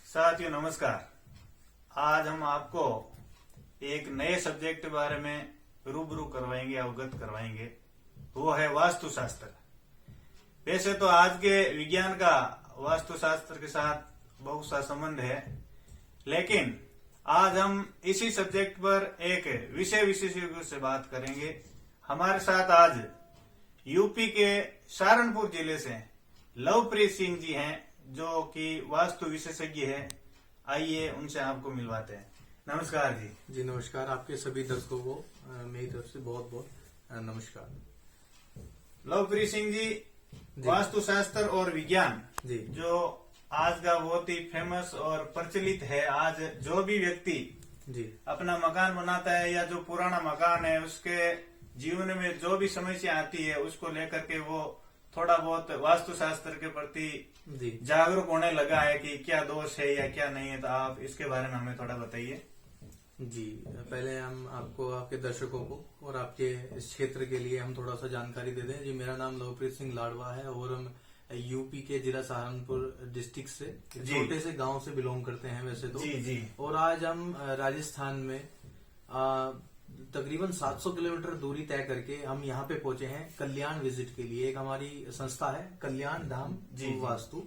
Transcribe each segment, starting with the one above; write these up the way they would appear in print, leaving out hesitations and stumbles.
साथियों नमस्कार। आज हम आपको एक नए सब्जेक्ट के बारे में रूबरू करवाएंगे, अवगत करवाएंगे। वो है वास्तुशास्त्र। वैसे तो आज के विज्ञान का वास्तुशास्त्र के साथ बहुत सा संबंध है, लेकिन आज हम इसी सब्जेक्ट पर एक विषय विशेषज्ञ से बात करेंगे। हमारे साथ आज यूपी के सहारनपुर जिले से लवप्रीत सिंह जी हैं, जो कि वास्तु विशेषज्ञ है। आइए उनसे आपको मिलवाते हैं। नमस्कार जी। जी नमस्कार। आपके सभी दर्शकों को मेरी तरफ से बहुत बहुत नमस्कार। लवप्रीत सिंह जी, वास्तुशास्त्र और विज्ञान जी जो आज का बहुत ही फेमस और प्रचलित है। आज जो भी व्यक्ति जी अपना मकान बनाता है या जो पुराना मकान है, उसके जीवन में जो भी समस्या आती है, उसको लेकर के वो थोड़ा बहुत वास्तुशास्त्र के प्रति जी जागरूक होने लगा है कि क्या दोष है या क्या नहीं है। तो आप इसके बारे में हमें थोड़ा बताइए। जी पहले हम आपको, आपके दर्शकों को और आपके इस क्षेत्र के लिए हम थोड़ा सा जानकारी दे दें। जी मेरा नाम लवप्रीत सिंह लाडवा है और हम यूपी के जिला सहारनपुर डिस्ट्रिक्ट से छोटे से गांव से बिलोंग करते हैं वैसे तो। जी। और आज हम राजस्थान में तकरीबन 700 किलोमीटर दूरी तय करके हम यहाँ पे पहुंचे हैं कल्याण विजिट के लिए। एक हमारी संस्था है कल्याण धाम वास्तु,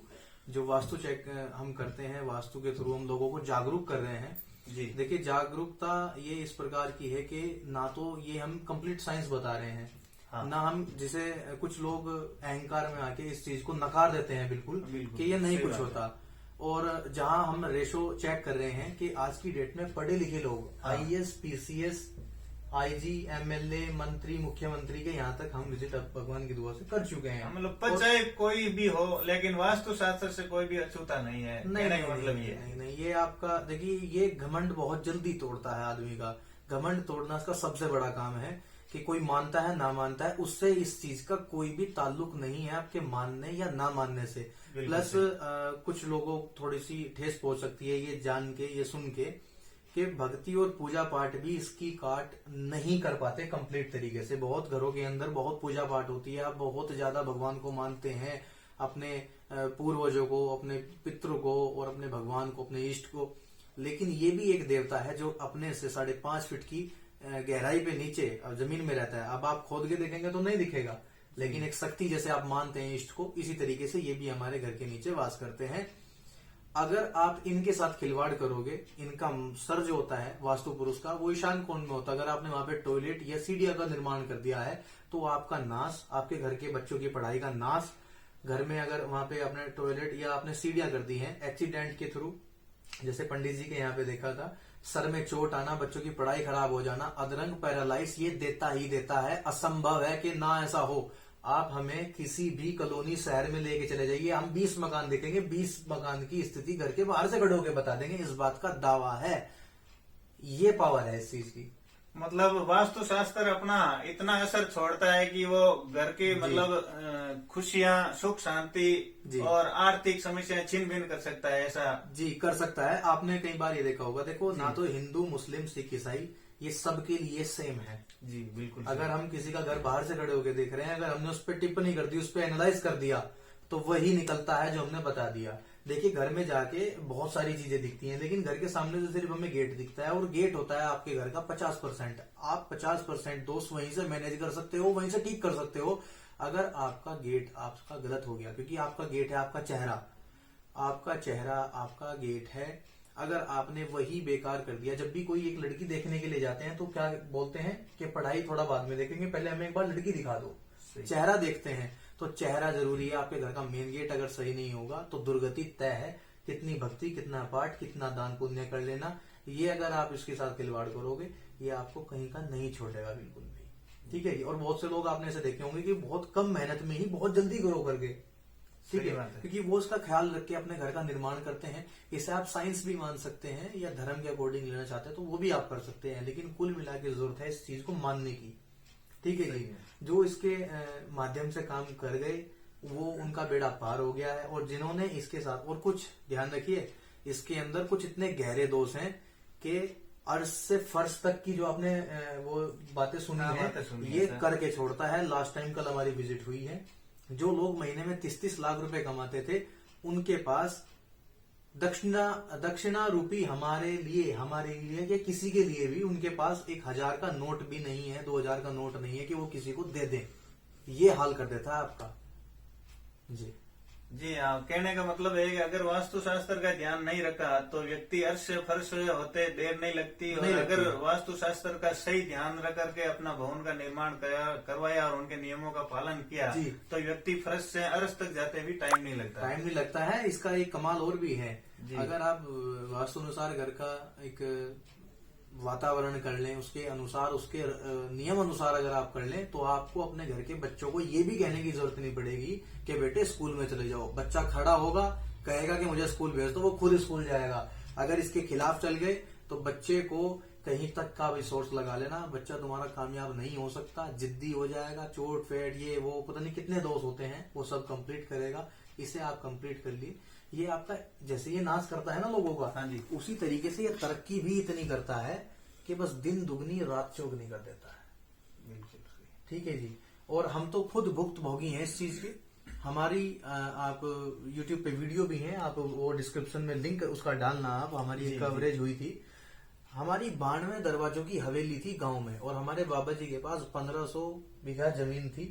जो वास्तु चेक हम करते हैं। वास्तु के थ्रू हम लोगों को जागरूक कर रहे हैं। जी देखिए, जागरूकता ये इस प्रकार की है कि ना तो ये हम कंप्लीट साइंस बता रहे हैं, हाँ। ना हम जिसे कुछ लोग अहंकार में आके इस चीज को नकार देते हैं बिल्कुल कि ये नहीं कुछ होता। और जहां हम रेशो चेक कर रहे हैं कि आज की डेट में पढ़े लिखे लोग आईएएस, पीसीएस, आईजी, एमएलए, मंत्री, मुख्यमंत्री के यहाँ तक हम विजिट भगवान की दुआ से कर चुके हैं। मतलब चाहे कोई भी हो, लेकिन वास्तुशास्त्र से कोई भी अछूता नहीं है। नहीं, मतलब नहीं, ये आपका देखिए, ये घमंड बहुत जल्दी तोड़ता है आदमी का। घमंड तोड़ना इसका सबसे बड़ा काम है कि कोई मानता है ना मानता है, उससे इस चीज का कोई भी ताल्लुक नहीं है आपके मानने या ना मानने से। प्लस कुछ लोगों को थोड़ी सी ठेस पहुंच सकती है ये जान के, ये सुन के कि भक्ति और पूजा पाठ भी इसकी काट नहीं कर पाते कंप्लीट तरीके से। बहुत घरों के अंदर बहुत पूजा पाठ होती है, आप बहुत ज्यादा भगवान को मानते हैं, अपने पूर्वजों को, अपने पितरों को और अपने भगवान को, अपने इष्ट को। लेकिन ये भी एक देवता है जो अपने से 5.5 फीट की गहराई पे नीचे जमीन में रहता है। अब आप खोद के देखेंगे तो नहीं दिखेगा, लेकिन एक शक्ति जैसे आप मानते हैं इष्ट को, इसी तरीके से ये भी हमारे घर के नीचे वास करते हैं। अगर आप इनके साथ खिलवाड़ करोगे, इनका सर जो होता है वास्तु पुरुष का, वो ईशान कोण में होता है। अगर आपने वहां पे टॉयलेट या सीढ़ियां का निर्माण कर दिया है तो आपका नाश, आपके घर के बच्चों की पढ़ाई का नाश। घर में अगर वहां पे आपने टॉयलेट या आपने सीढ़ियां कर दी हैं एक्सीडेंट के थ्रू, जैसे पंडित जी के यहाँ पे देखा था, सर में चोट आना, बच्चों की पढ़ाई खराब हो जाना, अधरंग पैरालाइज, ये देता ही देता है। असंभव है कि ना ऐसा हो। आप हमें किसी भी कॉलोनी शहर में लेके चले जाइए, हम 20 मकान देखेंगे, 20 मकान की स्थिति घर के बाहर से खड़े होकर बता देंगे। इस बात का दावा है, ये पावर है इस चीज की। मतलब वास्तुशास्त्र अपना इतना असर छोड़ता है कि वो घर के मतलब खुशियां, सुख शांति और आर्थिक समस्याएं छिन भिन कर सकता है। ऐसा जी कर सकता है। आपने कई बार ये देखा होगा, देखो ना तो हिंदू, मुस्लिम, सिख, ईसाई ये सबके लिए सेम है। जी बिल्कुल। अगर हम किसी का घर बाहर से खड़े होकर देख रहे हैं, अगर हमने उस पर टिप्पणी कर दी, उस पर एनालाइज कर दिया, तो वही निकलता है जो हमने बता दिया। देखिए, घर में जाके बहुत सारी चीजें दिखती हैं, लेकिन घर के सामने से सिर्फ हमें गेट दिखता है, और गेट होता है आपके घर का 50%। आप 50% दोष वहीं से मैनेज कर सकते हो, वहीं से ठीक कर सकते हो। अगर आपका गेट आपका गलत हो गया, क्योंकि आपका गेट है आपका चेहरा, आपका गेट है, अगर आपने वही बेकार कर दिया। जब भी कोई एक लड़की देखने के लिए जाते हैं तो क्या बोलते हैं कि पढ़ाई थोड़ा बाद में देखेंगे, पहले हमें एक बार लड़की दिखा दो, चेहरा देखते हैं। तो चेहरा जरूरी है। आपके घर का मेन गेट अगर सही नहीं होगा तो दुर्गति तय है। कितनी भक्ति, कितना पाठ, कितना दान पुण्य कर लेना, ये अगर आप इसके साथ खिलवाड़ करोगे, ये आपको कहीं का नहीं छोड़ेगा बिल्कुल भी। ठीक है जी। और बहुत से लोग आपने ऐसे देखे होंगे कि बहुत कम मेहनत में ही बहुत जल्दी ग्रो कर गए। ठीक है, क्योंकि वो उसका ख्याल रख के अपने घर का निर्माण करते हैं। इसे आप साइंस भी मान सकते हैं या धर्म के अकॉर्डिंग लेना चाहते हैं तो वो भी आप कर सकते हैं, लेकिन कुल मिला के जरूरत है इस चीज को मानने की। ठीक है जी। जो इसके माध्यम से काम कर गए वो उनका बेड़ा पार हो गया है। और जिन्होंने इसके साथ, और कुछ ध्यान रखिए, इसके अंदर कुछ इतने गहरे दोष हैं कि अर्श से फर्श तक की जो आपने वो बातें सुनी है, ये करके छोड़ता है। लास्ट टाइम कल हमारी विजिट हुई है, जो लोग महीने में 30-30 लाख रुपए कमाते थे, उनके पास दक्षिणा रूपी हमारे लिए या किसी के लिए भी उनके पास 1000 का नोट भी नहीं है, 2000 का नोट नहीं है कि वो किसी को दे दें। ये हाल कर देता है आपका। जी जी हाँ, कहने का मतलब है कि अगर वास्तुशास्त्र का ध्यान नहीं रखा तो व्यक्ति अर्श फर्श होते देर नहीं लगती, और नहीं लगती। अगर वास्तुशास्त्र का सही ध्यान रख करके अपना भवन का निर्माण करवाया और उनके नियमों का पालन किया जी। तो व्यक्ति फर्श से अर्श तक जाते भी टाइम नहीं लगता है। इसका एक कमाल और भी है, जी। अगर आप वास्तु अनुसार घर का एक वातावरण कर लें, उसके अनुसार, उसके नियम अनुसार अगर आप कर लें, तो आपको अपने घर के बच्चों को ये भी कहने की जरूरत नहीं पड़ेगी कि बेटे स्कूल में चले जाओ। बच्चा खड़ा होगा, कहेगा कि मुझे स्कूल भेज दो, वो खुद स्कूल जाएगा। अगर इसके खिलाफ चल गए तो बच्चे को कहीं तक का भी सोर्स लगा लेना, बच्चा तुम्हारा कामयाब नहीं हो सकता, जिद्दी हो जाएगा, चोट फेट ये वो पता नहीं कितने दोष होते हैं, वो सब कंप्लीट करेगा। इसे आप कंप्लीट कर लिए, ये आपका जैसे ये नाश करता है ना लोगों का, हाँ जी, उसी तरीके से ये तरक्की भी इतनी करता है कि बस दिन दुगनी रात चौगनी कर देता है। बिल्कुल सही। ठीक है जी। और हम तो खुद भुक्त भोगी हैं इस चीज के। हमारी आप YouTube पे वीडियो भी है, आप वो डिस्क्रिप्शन में लिंक उसका डालना आप। हमारी जी, एक कवरेज हुई थी। हमारी 92 दरवाजों की हवेली थी गांव में, और हमारे बाबा जी के पास 1500 बीघा जमीन थी।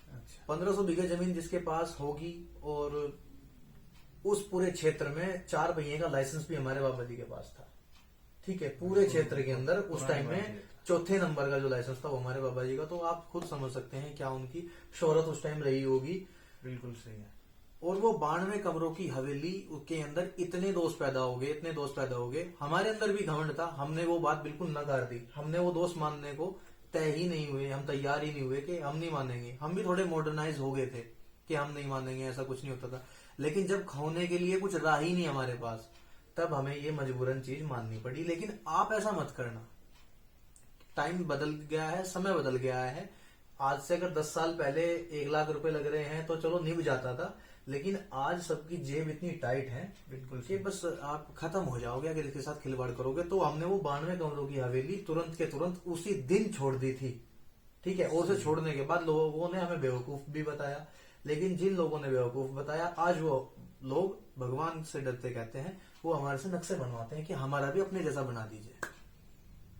अच्छा, 1500 बीघा जमीन जिसके पास होगी, और उस पूरे क्षेत्र में 4 पहिए का लाइसेंस भी हमारे बाबा जी के पास था। ठीक है, पूरे क्षेत्र के अंदर उस टाइम में चौथे नंबर का जो लाइसेंस था वो हमारे बाबा जी का। तो आप खुद समझ सकते हैं क्या उनकी शोहरत उस टाइम रही होगी। बिल्कुल सही है। और वो 92 कमरों की हवेली के अंदर इतने दोस्त पैदा हो गए। हमारे अंदर भी घमंड था, हमने वो बात बिल्कुल नकार दी। हमने वो दोस्त मानने को तय ही नहीं हुए, हम तैयार ही नहीं हुए कि हम नहीं मानेंगे। हम भी थोड़े मॉडर्नाइज हो गए थे कि हम नहीं मानेंगे, ऐसा कुछ नहीं होता था। लेकिन जब खोने के लिए कुछ रहा ही नहीं हमारे पास, तब हमें ये मजबूरन चीज माननी पड़ी। लेकिन आप ऐसा मत करना, टाइम बदल गया है, समय बदल गया है। आज से अगर 10 साल पहले 1 लाख रुपए लग रहे हैं तो चलो निभ जाता था, लेकिन आज सबकी जेब इतनी टाइट है बिल्कुल कि बस आप खत्म हो जाओगे अगर इसके साथ खिलवाड़ करोगे। तो हमने वो 92 कमरों की हवेली तुरंत के तुरंत उसी दिन छोड़ दी थी। ठीक है, और उसे छोड़ने के बाद लोगों ने हमें बेवकूफ भी बताया। लेकिन जिन लोगों ने बेवकूफ बताया, आज वो लोग भगवान से डरते कहते हैं, वो हमारे से नक्शे बनवाते हैं कि हमारा भी अपने जैसा बना दीजिए।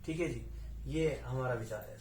ठीक है जी, ये हमारा विचार है।